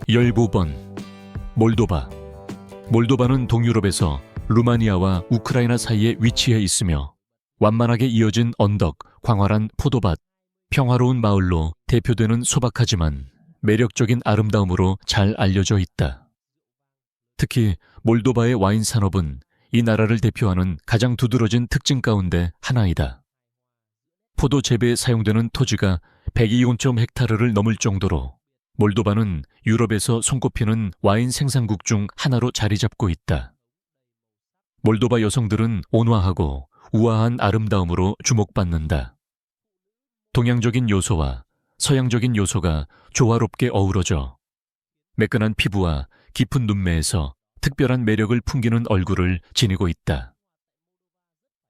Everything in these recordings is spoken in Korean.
15번 몰도바. 몰도바는 동유럽에서 루마니아와 우크라이나 사이에 위치해 있으며 완만하게 이어진 언덕, 광활한 포도밭, 평화로운 마을로 대표되는 소박하지만 매력적인 아름다움으로 잘 알려져 있다. 특히 몰도바의 와인 산업은 이 나라를 대표하는 가장 두드러진 특징 가운데 하나이다. 포도 재배에 사용되는 토지가 102.0헥타르를 넘을 정도로 몰도바는 유럽에서 손꼽히는 와인 생산국 중 하나로 자리 잡고 있다. 몰도바 여성들은 온화하고 우아한 아름다움으로 주목받는다. 동양적인 요소와 서양적인 요소가 조화롭게 어우러져 매끈한 피부와 깊은 눈매에서 특별한 매력을 풍기는 얼굴을 지니고 있다.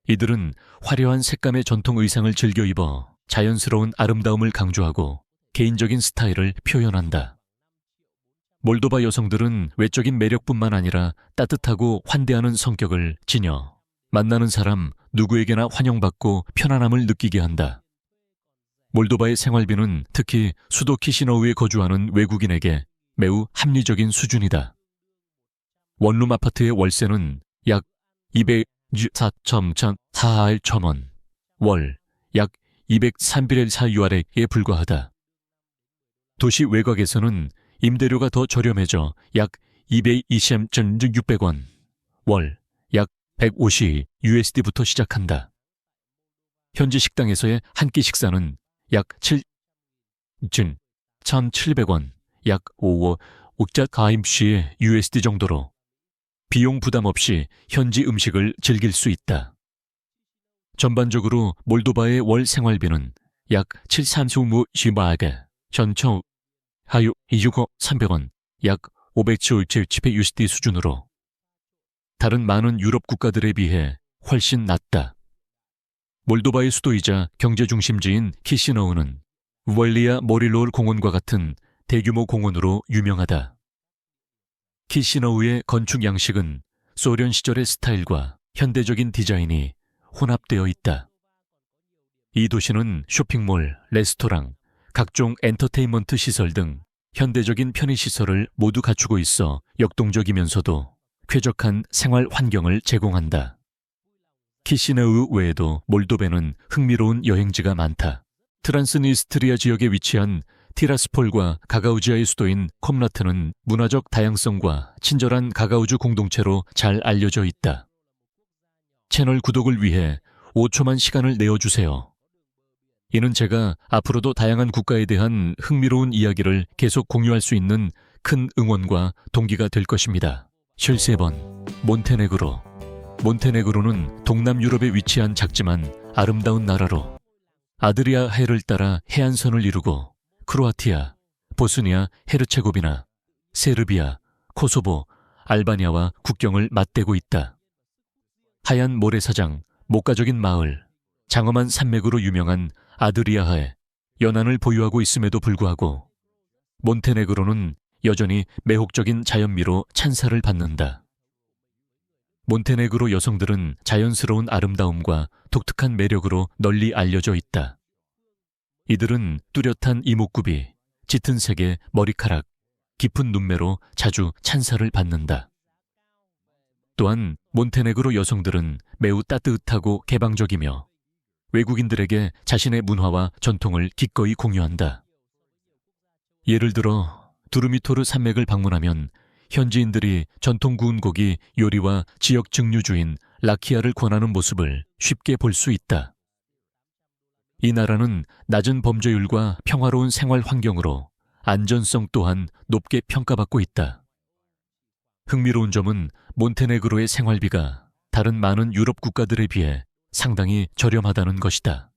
이들은 화려한 색감의 전통 의상을 즐겨 입어 자연스러운 아름다움을 강조하고 개인적인 스타일을 표현한다. 몰도바 여성들은 외적인 매력뿐만 아니라 따뜻하고 환대하는 성격을 지녀 만나는 사람 누구에게나 환영받고 편안함을 느끼게 한다. 몰도바의 생활비는 특히 수도 키시너우에 거주하는 외국인에게 매우 합리적인 수준이다. 원룸 아파트의 월세는 약 204.4원, 월 약 203.4유알에 불과하다. 도시 외곽에서는 임대료가 더 저렴해져 약 220.600원, 월 약 150USD부터 시작한다. 현지 식당에서의 한 끼 식사는 약 1,700원, 약 5옥자가임시 USD 정도로 비용 부담 없이 현지 음식을 즐길 수 있다. 전반적으로 몰도바의 월 생활비는 약 730시바게, 전청 하유 2,300원, 약 577 USD 수준으로 다른 많은 유럽 국가들에 비해 훨씬 낮다. 몰도바의 수도이자 경제 중심지인 키시너우는 우왈리아 모릴로울 공원과 같은 대규모 공원으로 유명하다. 키시너우의 건축 양식은 소련 시절의 스타일과 현대적인 디자인이 혼합되어 있다. 이 도시는 쇼핑몰, 레스토랑, 각종 엔터테인먼트 시설 등 현대적인 편의시설을 모두 갖추고 있어 역동적이면서도 쾌적한 생활 환경을 제공한다. 키시네우 외에도 몰도베는 흥미로운 여행지가 많다. 트란스니스트리아 지역에 위치한 티라스폴과 가가우지아의 수도인 콤라트는 문화적 다양성과 친절한 가가우주 공동체로 잘 알려져 있다. 채널 구독을 위해 5초만 시간을 내어주세요. 이는 제가 앞으로도 다양한 국가에 대한 흥미로운 이야기를 계속 공유할 수 있는 큰 응원과 동기가 될 것입니다. 13번 몬테네그로. 몬테네그로는 동남 유럽에 위치한 작지만 아름다운 나라로 아드리아 해를 따라 해안선을 이루고 크로아티아, 보스니아, 헤르체고비나, 세르비아, 코소보, 알바니아와 국경을 맞대고 있다. 하얀 모래사장, 목가적인 마을, 장엄한 산맥으로 유명한 아드리아하에 연안을 보유하고 있음에도 불구하고 몬테네그로는 여전히 매혹적인 자연미로 찬사를 받는다. 몬테네그로 여성들은 자연스러운 아름다움과 독특한 매력으로 널리 알려져 있다. 이들은 뚜렷한 이목구비, 짙은 색의 머리카락, 깊은 눈매로 자주 찬사를 받는다. 또한 몬테네그로 여성들은 매우 따뜻하고 개방적이며 외국인들에게 자신의 문화와 전통을 기꺼이 공유한다. 예를 들어 두르미토르 산맥을 방문하면 현지인들이 전통 구운 고기 요리와 지역 증류주인 라키아를 권하는 모습을 쉽게 볼 수 있다. 이 나라는 낮은 범죄율과 평화로운 생활 환경으로 안전성 또한 높게 평가받고 있다. 흥미로운 점은 몬테네그로의 생활비가 다른 많은 유럽 국가들에 비해 상당히 저렴하다는 것이다.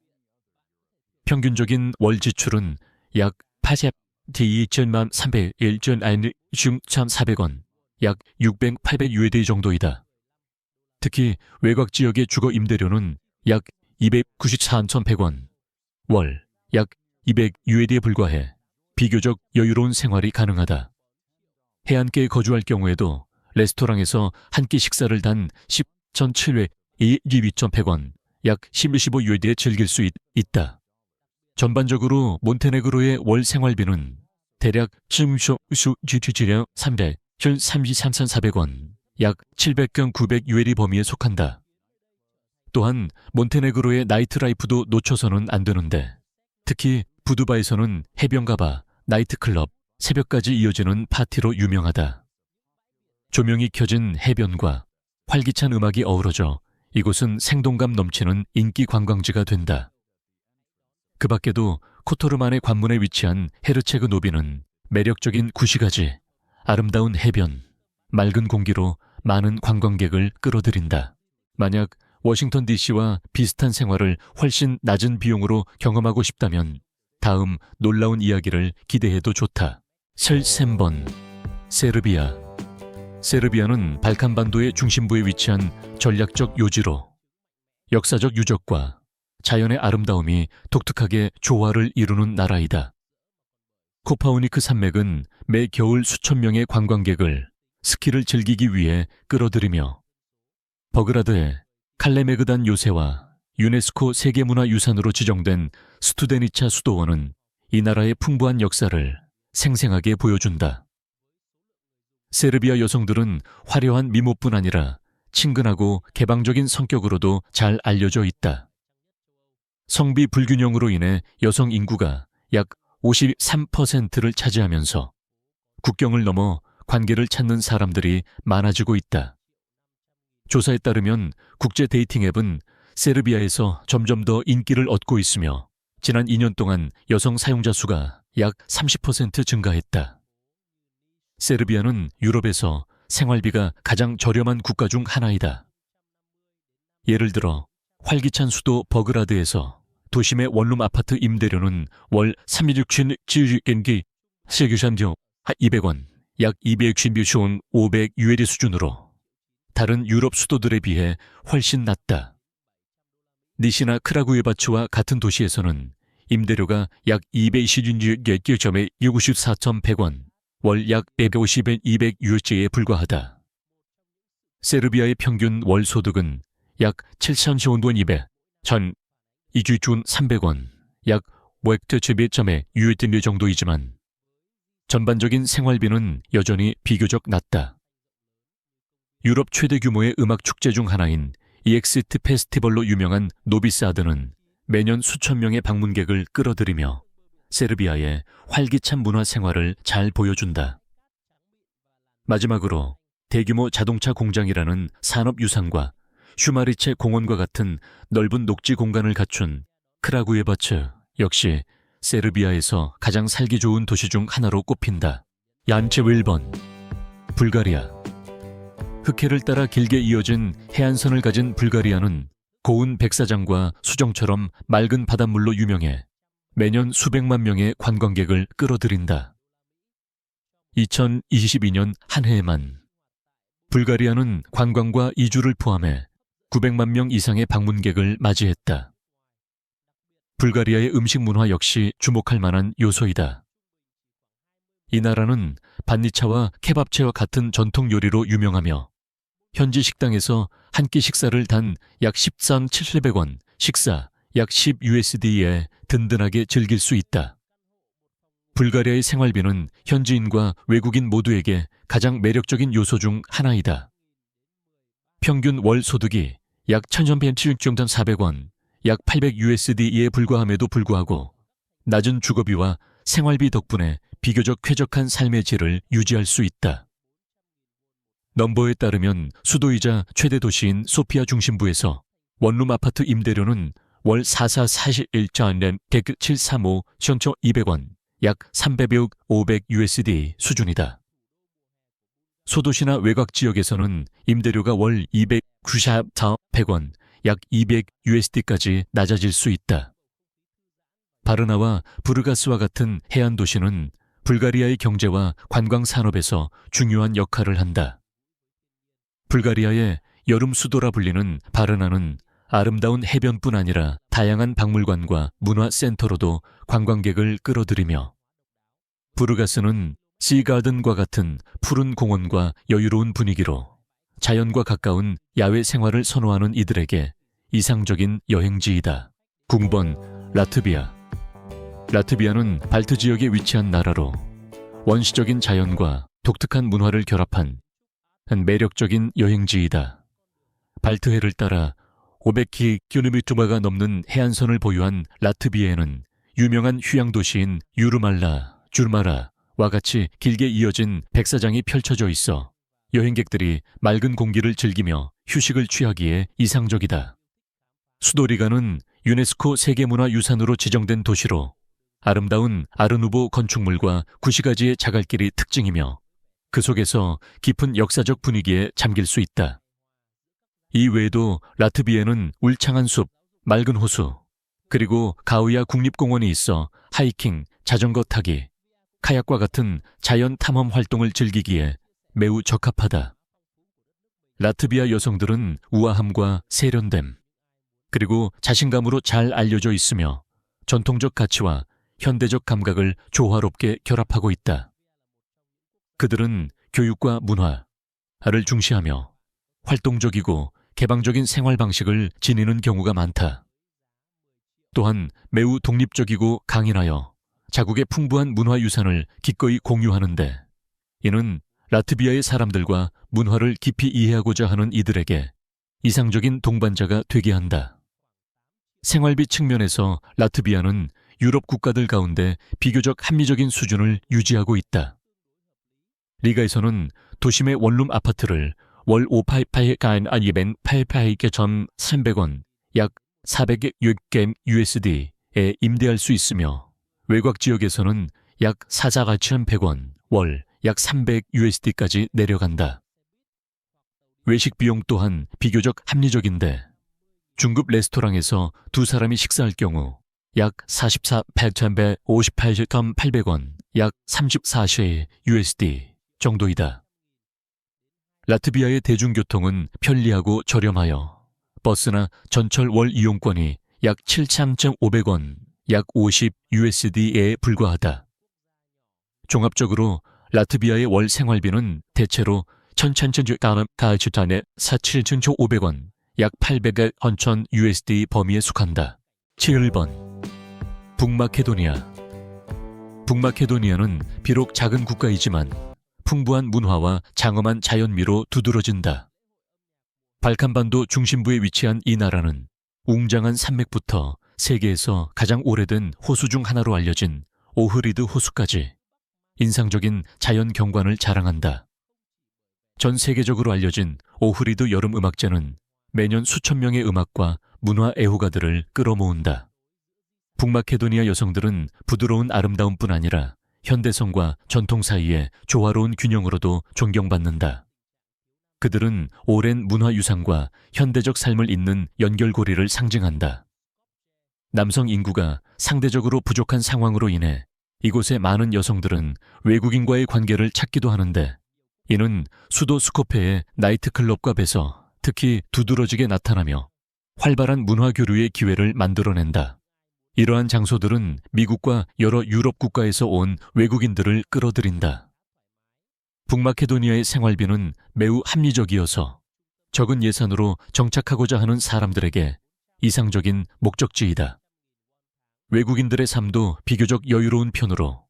평균적인 월 지출은 약 82,301,400원, 약 600-800 USD 정도이다. 특히 외곽 지역의 주거 임대료는 약 294,100원, 월 약 200 USD에 불과해 비교적 여유로운 생활이 가능하다. 해안가에 거주할 경우에도 레스토랑에서 한 끼 식사를 단 10,722.100원, 약 15 USD에 즐길 수 있다. 전반적으로 몬테네그로의 월 생활비는 대략 춤쇼 수 주주주량 300, 현 33,400원, 약 700경 900유에리 범위에 속한다. 또한 몬테네그로의 나이트라이프도 놓쳐서는 안 되는데, 특히 부두바에서는 해변가바, 나이트클럽, 새벽까지 이어지는 파티로 유명하다. 조명이 켜진 해변과 활기찬 음악이 어우러져 이곳은 생동감 넘치는 인기 관광지가 된다. 그 밖에도 코토르만의 관문에 위치한 헤르체그 노비는 매력적인 구시가지, 아름다운 해변, 맑은 공기로 많은 관광객을 끌어들인다. 만약 워싱턴 DC와 비슷한 생활을 훨씬 낮은 비용으로 경험하고 싶다면 다음 놀라운 이야기를 기대해도 좋다. 셀셈번, 세르비아. 세르비아는 발칸반도의 중심부에 위치한 전략적 요지로 역사적 유적과 자연의 아름다움이 독특하게 조화를 이루는 나라이다. 코파우니크 산맥은 매 겨울 수천 명의 관광객을 스키를 즐기기 위해 끌어들이며 버그라드의 칼레메그단 요새와 유네스코 세계문화유산으로 지정된 스투데니차 수도원은 이 나라의 풍부한 역사를 생생하게 보여준다. 세르비아 여성들은 화려한 미모뿐 아니라 친근하고 개방적인 성격으로도 잘 알려져 있다. 성비 불균형으로 인해 여성 인구가 약 53%를 차지하면서 국경을 넘어 관계를 찾는 사람들이 많아지고 있다. 조사에 따르면 국제 데이팅 앱은 세르비아에서 점점 더 인기를 얻고 있으며 지난 2년 동안 여성 사용자 수가 약 30% 증가했다. 세르비아는 유럽에서 생활비가 가장 저렴한 국가 중 하나이다. 예를 들어 활기찬 수도 버그라드에서 도심의 원룸 아파트 임대료는 월 367겐기 세규산dio 200원, 약 260뷰숑 500유에리 수준으로 다른 유럽 수도들에 비해 훨씬 낮다. 니시나 크라구예바츠와 같은 도시에서는 임대료가 약 220유에리 64,100원, 월 약 150엔 200유에리에 불과하다. 세르비아의 평균 월 소득은 약 7,000원 200, 전 이주준 300원, 약 웨크트 제비점의 유에리 정도이지만 전반적인 생활비는 여전히 비교적 낮다. 유럽 최대 규모의 음악 축제 중 하나인 EXIT 페스티벌로 유명한 노비사드는 매년 수천 명의 방문객을 끌어들이며 세르비아의 활기찬 문화 생활을 잘 보여준다. 마지막으로 대규모 자동차 공장이라는 산업유산과 슈마리체 공원과 같은 넓은 녹지 공간을 갖춘 크라구예바츠 역시 세르비아에서 가장 살기 좋은 도시 중 하나로 꼽힌다. 얀체 1번, 불가리아. 흑해를 따라 길게 이어진 해안선을 가진 불가리아는 고운 백사장과 수정처럼 맑은 바닷물로 유명해 매년 수백만 명의 관광객을 끌어들인다. 2022년 한 해에만 불가리아는 관광과 이주를 포함해 900만 명 이상의 방문객을 맞이했다. 불가리아의 음식 문화 역시 주목할 만한 요소이다. 이 나라는 반니차와 케밥체와 같은 전통 요리로 유명하며 현지 식당에서 한 끼 식사를 단 약 13,700원, 식사 약 10USD에 든든하게 즐길 수 있다. 불가리아의 생활비는 현지인과 외국인 모두에게 가장 매력적인 요소 중 하나이다. 평균 월 소득이 약 1,000엔400원, 약 800USD에 불과함에도 불구하고 낮은 주거비와 생활비 덕분에 비교적 쾌적한 삶의 질을 유지할 수 있다. 넘버에 따르면 수도이자 최대 도시인 소피아 중심부에서 원룸 아파트 임대료는 월 4441.엔 735 200원, 약 300억 500USD 수준이다. 소도시나 외곽 지역에서는 임대료가 월 294,100원, 약 200USD까지 낮아질 수 있다. 바르나와 부르가스와 같은 해안 도시는 불가리아의 경제와 관광 산업에서 중요한 역할을 한다. 불가리아의 여름 수도라 불리는 바르나는 아름다운 해변뿐 아니라 다양한 박물관과 문화센터로도 관광객을 끌어들이며 부르가스는 시가든과 같은 푸른 공원과 여유로운 분위기로 자연과 가까운 야외 생활을 선호하는 이들에게 이상적인 여행지이다. 9번 라트비아. 라트비아는 발트 지역에 위치한 나라로 원시적인 자연과 독특한 문화를 결합한 매력적인 여행지이다. 발트해를 따라 500km가 넘는 해안선을 보유한 라트비아에는 유명한 휴양도시인 유르말라, 줄마라와 같이 길게 이어진 백사장이 펼쳐져 있어 여행객들이 맑은 공기를 즐기며 휴식을 취하기에 이상적이다. 수도 리가는 유네스코 세계문화유산으로 지정된 도시로 아름다운 아르누보 건축물과 구시가지의 자갈길이 특징이며 그 속에서 깊은 역사적 분위기에 잠길 수 있다. 이 외에도 라트비아는 울창한 숲, 맑은 호수, 그리고 가우야 국립공원이 있어 하이킹, 자전거 타기, 카약과 같은 자연 탐험 활동을 즐기기에 매우 적합하다. 라트비아 여성들은 우아함과 세련됨, 그리고 자신감으로 잘 알려져 있으며 전통적 가치와 현대적 감각을 조화롭게 결합하고 있다. 그들은 교육과 문화를 중시하며 활동적이고 개방적인 생활 방식을 지니는 경우가 많다. 또한 매우 독립적이고 강인하여 자국의 풍부한 문화유산을 기꺼이 공유하는데, 이는 라트비아의 사람들과 문화를 깊이 이해하고자 하는 이들에게 이상적인 동반자가 되게 한다. 생활비 측면에서 라트비아는 유럽 국가들 가운데 비교적 합리적인 수준을 유지하고 있다. 리가에서는 도심의 원룸 아파트를 월 588,288.300원, 약 406개 USD에 임대할 수 있으며, 외곽 지역에서는 약 44,100원, 월 약 300 USD까지 내려간다. 외식 비용 또한 비교적 합리적인데, 중급 레스토랑에서 두 사람이 식사할 경우 약 44,158.800원, 약 34세 USD 정도이다. 라트비아의 대중교통은 편리하고 저렴하여 버스나 전철 월 이용권이 약 7,500원, 약 50 USD에 불과하다. 종합적으로 라트비아의 월 생활비는 대체로 1,300달러에 4,500원, 약 800원 USD 범위에 속한다. 7번. 북마케도니아. 북마케도니아는 비록 작은 국가이지만 풍부한 문화와 장엄한 자연미로 두드러진다. 발칸반도 중심부에 위치한 이 나라는 웅장한 산맥부터 세계에서 가장 오래된 호수 중 하나로 알려진 오흐리드 호수까지 인상적인 자연 경관을 자랑한다. 전 세계적으로 알려진 오흐리드 여름음악제는 매년 수천 명의 음악과 문화 애호가들을 끌어모은다. 북마케도니아 여성들은 부드러운 아름다움뿐 아니라 현대성과 전통 사이의 조화로운 균형으로도 존경받는다. 그들은 오랜 문화유산과 현대적 삶을 잇는 연결고리를 상징한다. 남성 인구가 상대적으로 부족한 상황으로 인해 이곳의 많은 여성들은 외국인과의 관계를 찾기도 하는데, 이는 수도 스코페의 나이트클럽과 배서, 특히 두드러지게 나타나며 활발한 문화 교류의 기회를 만들어낸다. 이러한 장소들은 미국과 여러 유럽 국가에서 온 외국인들을 끌어들인다. 북마케도니아의 생활비는 매우 합리적이어서 적은 예산으로 정착하고자 하는 사람들에게 이상적인 목적지이다. 외국인들의 삶도 비교적 여유로운 편으로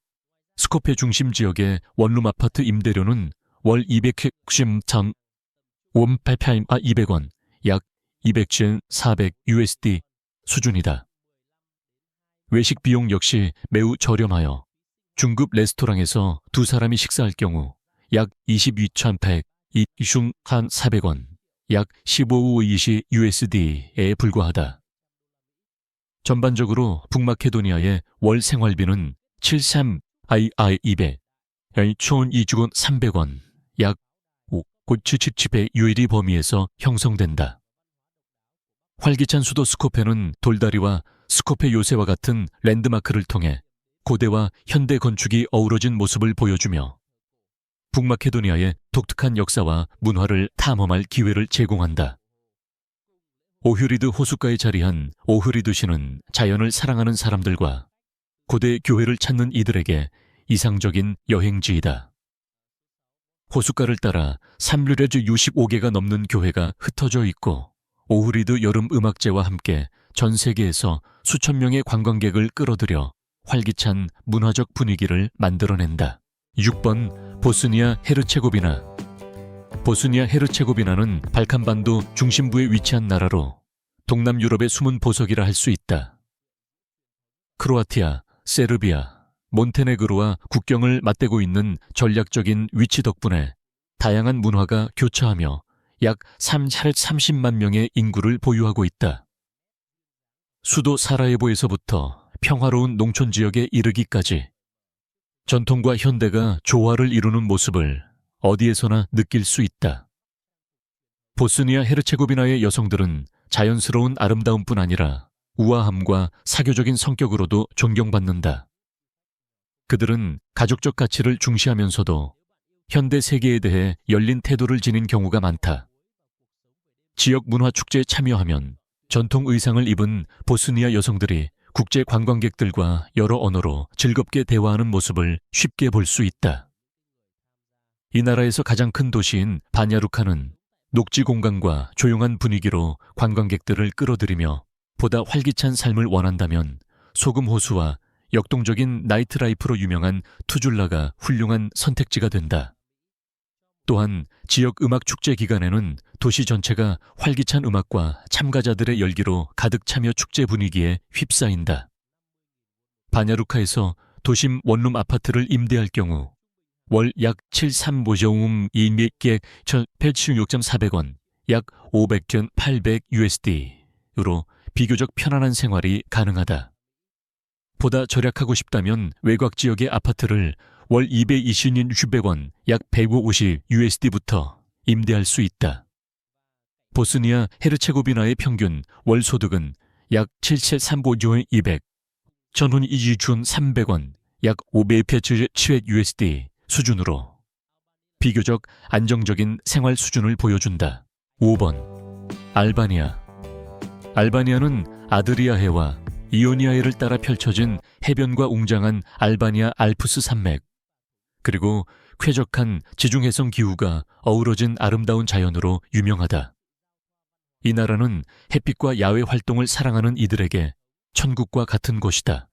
스코페 중심 지역의 원룸 아파트 임대료는 월 200원, 약 400 USD 수준이다. 외식 비용 역시 매우 저렴하여 중급 레스토랑에서 두 사람이 식사할 경우 약 22,100, 400원, 약 15-20 USD에 불과하다. 전반적으로 북마케도니아의 월 생활비는 73II200, 1,200원, 약 5,700 USD 범위에서 형성된다. 활기찬 수도 스코페는 돌다리와 스코페 요새와 같은 랜드마크를 통해 고대와 현대 건축이 어우러진 모습을 보여주며 북마케도니아의 독특한 역사와 문화를 탐험할 기회를 제공한다. 오흐리드 호숫가에 자리한 오흐리드시는 자연을 사랑하는 사람들과 고대 교회를 찾는 이들에게 이상적인 여행지이다. 호숫가를 따라 삼류레즈 65개가 넘는 교회가 흩어져 있고, 오흐리드 여름 음악제와 함께 전 세계에서 수천 명의 관광객을 끌어들여 활기찬 문화적 분위기를 만들어낸다. 6번 보스니아 헤르체고비나. 보스니아 헤르체고비나는 발칸반도 중심부에 위치한 나라로 동남 유럽의 숨은 보석이라 할 수 있다. 크로아티아, 세르비아, 몬테네그로와 국경을 맞대고 있는 전략적인 위치 덕분에 다양한 문화가 교차하며 약 30만 명의 인구를 보유하고 있다. 수도 사라예보에서부터 평화로운 농촌 지역에 이르기까지 전통과 현대가 조화를 이루는 모습을 어디에서나 느낄 수 있다. 보스니아 헤르체고비나의 여성들은 자연스러운 아름다움뿐 아니라 우아함과 사교적인 성격으로도 존경받는다. 그들은 가족적 가치를 중시하면서도 현대 세계에 대해 열린 태도를 지닌 경우가 많다. 지역 문화 축제에 참여하면 전통 의상을 입은 보스니아 여성들이 국제 관광객들과 여러 언어로 즐겁게 대화하는 모습을 쉽게 볼 수 있다. 이 나라에서 가장 큰 도시인 바냐루카는 녹지 공간과 조용한 분위기로 관광객들을 끌어들이며 보다 활기찬 삶을 원한다면 소금 호수와 역동적인 나이트라이프로 유명한 투줄라가 훌륭한 선택지가 된다. 또한 지역 음악 축제 기간에는 도시 전체가 활기찬 음악과 참가자들의 열기로 가득 차며 축제 분위기에 휩싸인다. 바냐루카에서 도심 원룸 아파트를 임대할 경우 월 약 73모저움 200개 186,400원, 약 500견 800USD로 비교적 편안한 생활이 가능하다. 보다 절약하고 싶다면 외곽 지역의 아파트를 월 220원, 약 150USD부터 임대할 수 있다. 보스니아 헤르체고비나의 평균 월 소득은 약 773보조의 200, 전혼 이주준 300원, 약 500USD 수준으로 비교적 안정적인 생활 수준을 보여준다. 5번 알바니아. 알바니아는 아드리아해와 이오니아해를 따라 펼쳐진 해변과 웅장한 알바니아 알프스 산맥, 그리고 쾌적한 지중해성 기후가 어우러진 아름다운 자연으로 유명하다. 이 나라는 햇빛과 야외 활동을 사랑하는 이들에게 천국과 같은 곳이다.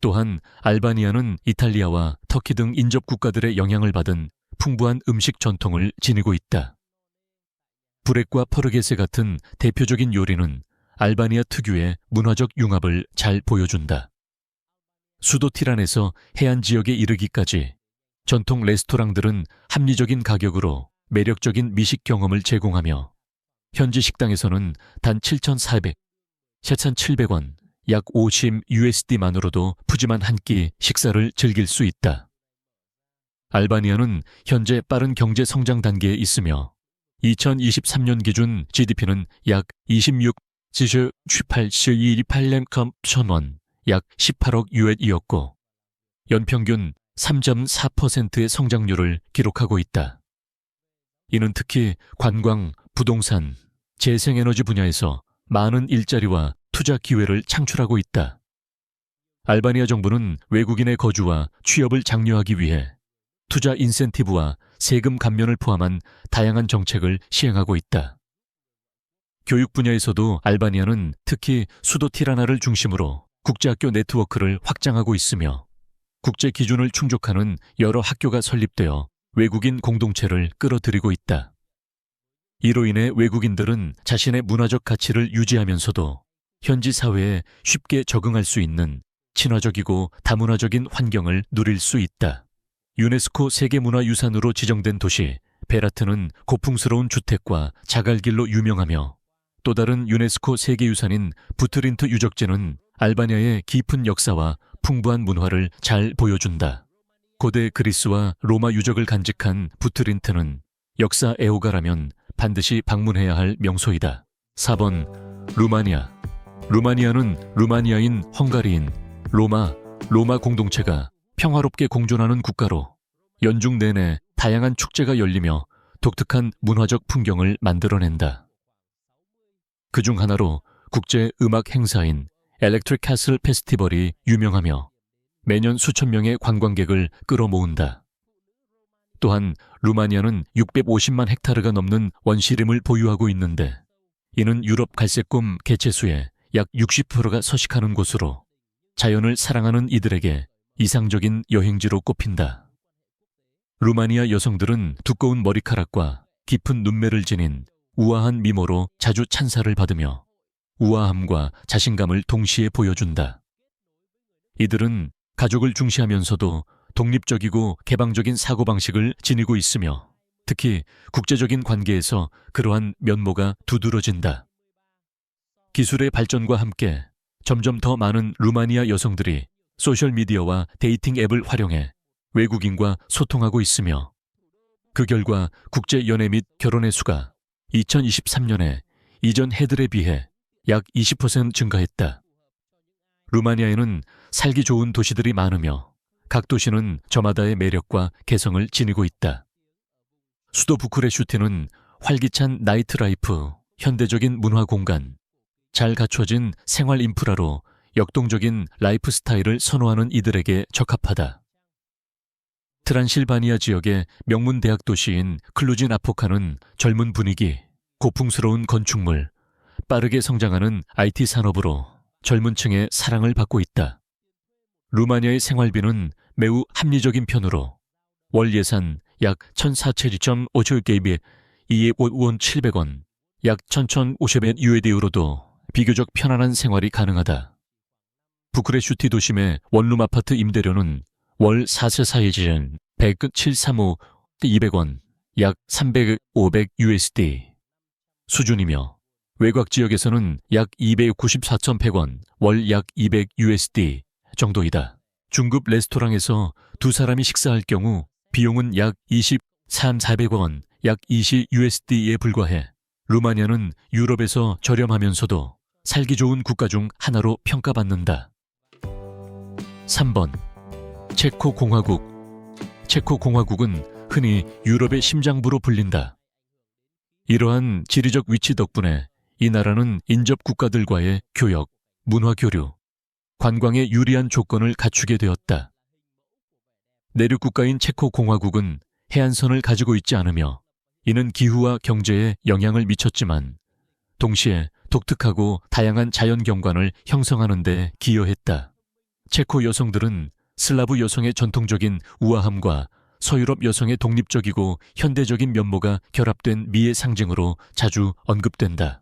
또한 알바니아는 이탈리아와 터키 등 인접 국가들의 영향을 받은 풍부한 음식 전통을 지니고 있다. 브렉과 퍼르게세 같은 대표적인 요리는 알바니아 특유의 문화적 융합을 잘 보여준다. 수도 티란에서 해안 지역에 이르기까지 전통 레스토랑들은 합리적인 가격으로 매력적인 미식 경험을 제공하며 현지 식당에서는 단 7,700원, 약 50USD만으로도 푸짐한 한 끼 식사를 즐길 수 있다. 알바니아는 현재 빠른 경제 성장 단계에 있으며 2023년 기준 GDP는 약 26.18원, 약 18억 유엔이었고 연평균 3.4%의 성장률을 기록하고 있다. 이는 특히 관광, 부동산, 재생에너지 분야에서 많은 일자리와 투자 기회를 창출하고 있다. 알바니아 정부는 외국인의 거주와 취업을 장려하기 위해 투자 인센티브와 세금 감면을 포함한 다양한 정책을 시행하고 있다. 교육 분야에서도 알바니아는 특히 수도 티라나를 중심으로 국제학교 네트워크를 확장하고 있으며 국제 기준을 충족하는 여러 학교가 설립되어 외국인 공동체를 끌어들이고 있다. 이로 인해 외국인들은 자신의 문화적 가치를 유지하면서도 현지 사회에 쉽게 적응할 수 있는 친화적이고 다문화적인 환경을 누릴 수 있다. 유네스코 세계문화유산으로 지정된 도시 베라트는 고풍스러운 주택과 자갈길로 유명하며 또 다른 유네스코 세계유산인 부트린트 유적지는 알바니아의 깊은 역사와 풍부한 문화를 잘 보여준다. 고대 그리스와 로마 유적을 간직한 부트린트는 역사 애호가라면 반드시 방문해야 할 명소이다. 4번 루마니아. 루마니아는 루마니아인 헝가리인 로마 공동체가 평화롭게 공존하는 국가로 연중 내내 다양한 축제가 열리며 독특한 문화적 풍경을 만들어낸다. 그중 하나로 국제 음악 행사인 엘렉트릭 캐슬 페스티벌이 유명하며 매년 수천 명의 관광객을 끌어모은다. 또한 루마니아는 650만 헥타르가 넘는 원시림을 보유하고 있는데 이는 유럽 갈색곰 개체수의 약 60%가 서식하는 곳으로 자연을 사랑하는 이들에게 이상적인 여행지로 꼽힌다. 루마니아 여성들은 두꺼운 머리카락과 깊은 눈매를 지닌 우아한 미모로 자주 찬사를 받으며 우아함과 자신감을 동시에 보여준다. 이들은 가족을 중시하면서도 독립적이고 개방적인 사고방식을 지니고 있으며 특히 국제적인 관계에서 그러한 면모가 두드러진다. 기술의 발전과 함께 점점 더 많은 루마니아 여성들이 소셜미디어와 데이팅 앱을 활용해 외국인과 소통하고 있으며 그 결과 국제 연애 및 결혼의 수가 2023년에 이전 해들에 비해 약 20% 증가했다. 루마니아에는 살기 좋은 도시들이 많으며 각 도시는 저마다의 매력과 개성을 지니고 있다. 수도 부쿠레슈티는 활기찬 나이트라이프, 현대적인 문화 공간, 잘 갖춰진 생활 인프라로 역동적인 라이프 스타일을 선호하는 이들에게 적합하다. 트란실바니아 지역의 명문 대학 도시인 클루지 나포카는 젊은 분위기, 고풍스러운 건축물, 빠르게 성장하는 IT 산업으로 젊은 층의 사랑을 받고 있다. 루마니아의 생활비는 매우 합리적인 편으로 월 예산 약 1,472.5개입에 2원 700원, 약 1,150엔 USD로도 비교적 편안한 생활이 가능하다. 부쿠레슈티 도심의 원룸 아파트 임대료는 월 4세 사이즈는 10735 200원, 약 300, 500 USD 수준이며 외곽 지역에서는 약 294,100원, 월 약 200 USD 정도이다. 중급 레스토랑에서 두 사람이 식사할 경우 비용은 약 23,400원, 약 20 USD에 불과해 루마니아는 유럽에서 저렴하면서도 살기 좋은 국가 중 하나로 평가받는다. 3번. 체코공화국. 체코공화국은 흔히 유럽의 심장부로 불린다. 이러한 지리적 위치 덕분에 이 나라는 인접 국가들과의 교역, 문화 교류, 관광에 유리한 조건을 갖추게 되었다. 내륙 국가인 체코공화국은 해안선을 가지고 있지 않으며 이는 기후와 경제에 영향을 미쳤지만 동시에 독특하고 다양한 자연 경관을 형성하는 데 기여했다. 체코 여성들은 슬라브 여성의 전통적인 우아함과 서유럽 여성의 독립적이고 현대적인 면모가 결합된 미의 상징으로 자주 언급된다.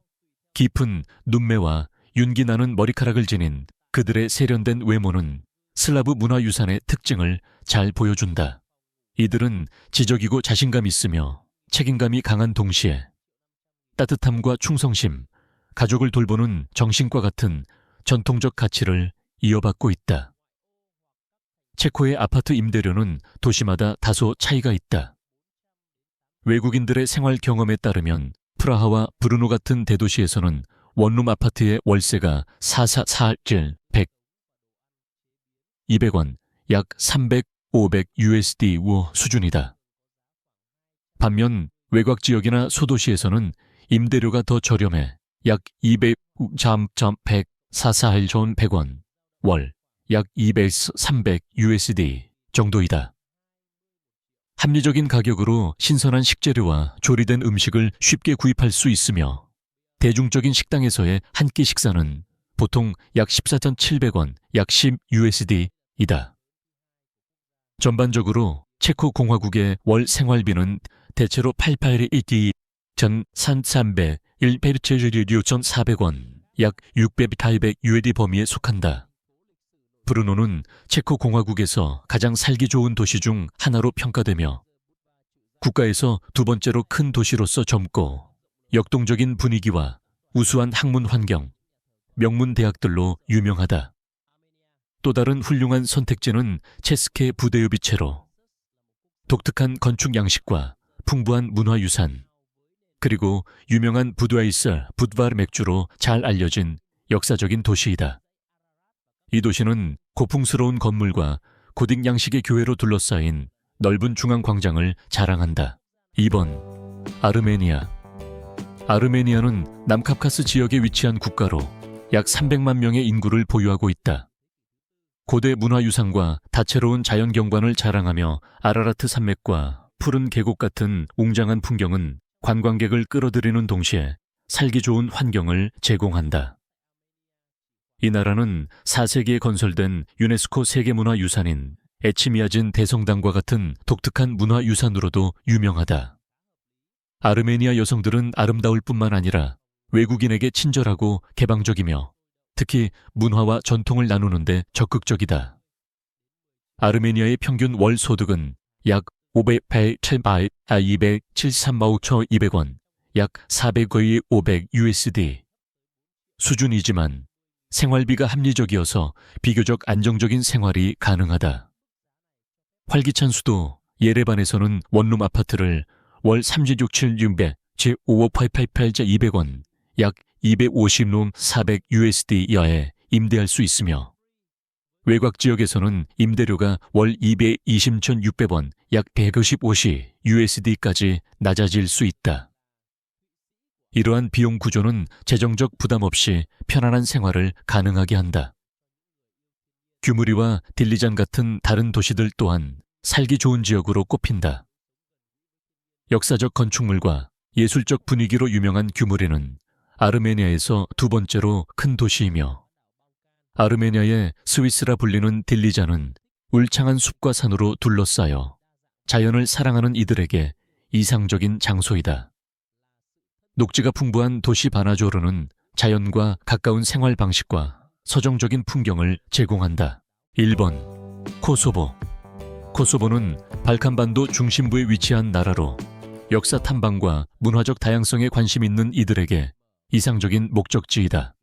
깊은 눈매와 윤기 나는 머리카락을 지닌 그들의 세련된 외모는 슬라브 문화유산의 특징을 잘 보여준다. 이들은 지적이고 자신감 있으며 책임감이 강한 동시에 따뜻함과 충성심, 가족을 돌보는 정신과 같은 전통적 가치를 이어받고 있다. 체코의 아파트 임대료는 도시마다 다소 차이가 있다. 외국인들의 생활 경험에 따르면 프라하와 브루노 같은 대도시에서는 원룸 아파트의 월세가 447, 100, 200원, 약 300, 500 USD 수준이다. 반면 외곽 지역이나 소도시에서는 임대료가 더 저렴해 약 200, 100, 441 100원, 월, 약 200, 300 USD 정도이다. 합리적인 가격으로 신선한 식재료와 조리된 음식을 쉽게 구입할 수 있으며 대중적인 식당에서의 한 끼 식사는 보통 약 14,700원, 약 10 USD이다. 전반적으로 체코 공화국의 월 생활비는 대체로 881디 1,300, 1,400원, 약 600, 800 USD 범위에 속한다. 브루노는 체코 공화국에서 가장 살기 좋은 도시 중 하나로 평가되며 국가에서 두 번째로 큰 도시로서 젊고 역동적인 분위기와 우수한 학문 환경, 명문 대학들로 유명하다. 또 다른 훌륭한 선택지는 체스케 부데요비체로 독특한 건축 양식과 풍부한 문화유산, 그리고 유명한 부드와이스 부드바르 맥주로 잘 알려진 역사적인 도시이다. 이 도시는 고풍스러운 건물과 고딕 양식의 교회로 둘러싸인 넓은 중앙광장을 자랑한다. 2번. 아르메니아. 아르메니아는 남카프카스 지역에 위치한 국가로 약 300만 명의 인구를 보유하고 있다. 고대 문화유산과 다채로운 자연경관을 자랑하며 아라라트 산맥과 푸른 계곡 같은 웅장한 풍경은 관광객을 끌어들이는 동시에 살기 좋은 환경을 제공한다. 이 나라는 4세기에 건설된 유네스코 세계문화유산인 에치미아진 대성당과 같은 독특한 문화유산으로도 유명하다. 아르메니아 여성들은 아름다울 뿐만 아니라 외국인에게 친절하고 개방적이며 특히 문화와 전통을 나누는데 적극적이다. 아르메니아의 평균 월 소득은 약 273만 200 약 400 USD 수준이지만 생활비가 합리적이어서 비교적 안정적인 생활이 가능하다. 활기찬 수도 예레반에서는 원룸 아파트를 월 36,700 제5588 200원 약 250룸 400 USD 이하에 임대할 수 있으며 외곽 지역에서는 임대료가 월 220,600원 약 155시 USD까지 낮아질 수 있다. 이러한 비용 구조는 재정적 부담 없이 편안한 생활을 가능하게 한다. 규무리와 딜리잔 같은 다른 도시들 또한 살기 좋은 지역으로 꼽힌다. 역사적 건축물과 예술적 분위기로 유명한 규무리는 아르메니아에서 두 번째로 큰 도시이며 아르메니아의 스위스라 불리는 딜리잔은 울창한 숲과 산으로 둘러싸여 자연을 사랑하는 이들에게 이상적인 장소이다. 녹지가 풍부한 도시 바나조르는 자연과 가까운 생활 방식과 서정적인 풍경을 제공한다. 1번 코소보. 코소보는 발칸반도 중심부에 위치한 나라로 역사 탐방과 문화적 다양성에 관심 있는 이들에게 이상적인 목적지이다.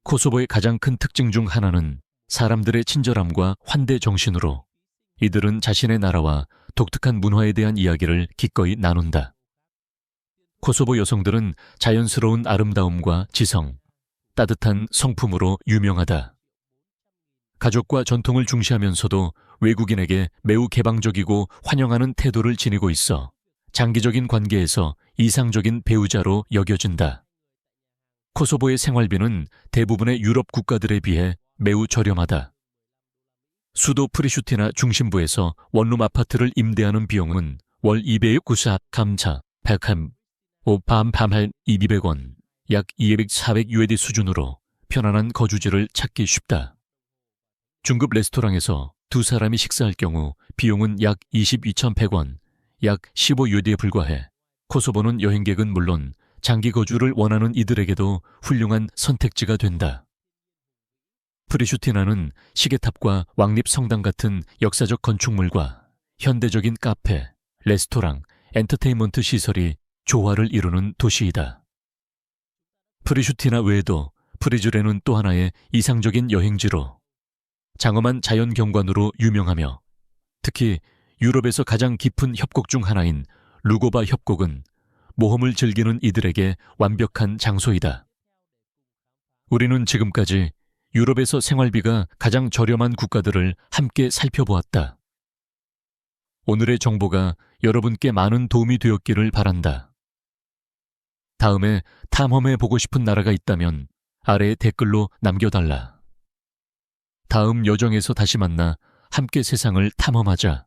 코소보의 가장 큰 특징 중 하나는 사람들의 친절함과 환대 정신으로 이들은 자신의 나라와 독특한 문화에 대한 이야기를 기꺼이 나눈다. 코소보 여성들은 자연스러운 아름다움과 지성, 따뜻한 성품으로 유명하다. 가족과 전통을 중시하면서도 외국인에게 매우 개방적이고 환영하는 태도를 지니고 있어 장기적인 관계에서 이상적인 배우자로 여겨진다. 코소보의 생활비는 대부분의 유럽 국가들에 비해 매우 저렴하다. 수도 프리슈티나 중심부에서 원룸 아파트를 임대하는 비용은 월 200구사 감차 100함 오밤밤할 200원 약 200-400 USD 수준으로 편안한 거주지를 찾기 쉽다. 중급 레스토랑에서 두 사람이 식사할 경우 비용은 약 22,100원 약 15 USD에 불과해 코소보는 여행객은 물론 장기 거주를 원하는 이들에게도 훌륭한 선택지가 된다. 프리슈티나는 시계탑과 왕립 성당 같은 역사적 건축물과 현대적인 카페, 레스토랑, 엔터테인먼트 시설이 조화를 이루는 도시이다. 프리슈티나 외에도 프리즈레는 또 하나의 이상적인 여행지로 장엄한 자연 경관으로 유명하며 특히 유럽에서 가장 깊은 협곡 중 하나인 루고바 협곡은 모험을 즐기는 이들에게 완벽한 장소이다. 우리는 지금까지 유럽에서 생활비가 가장 저렴한 국가들을 함께 살펴보았다. 오늘의 정보가 여러분께 많은 도움이 되었기를 바란다. 다음에 탐험해보고 싶은 나라가 있다면 아래에 댓글로 남겨달라. 다음 여정에서 다시 만나 함께 세상을 탐험하자.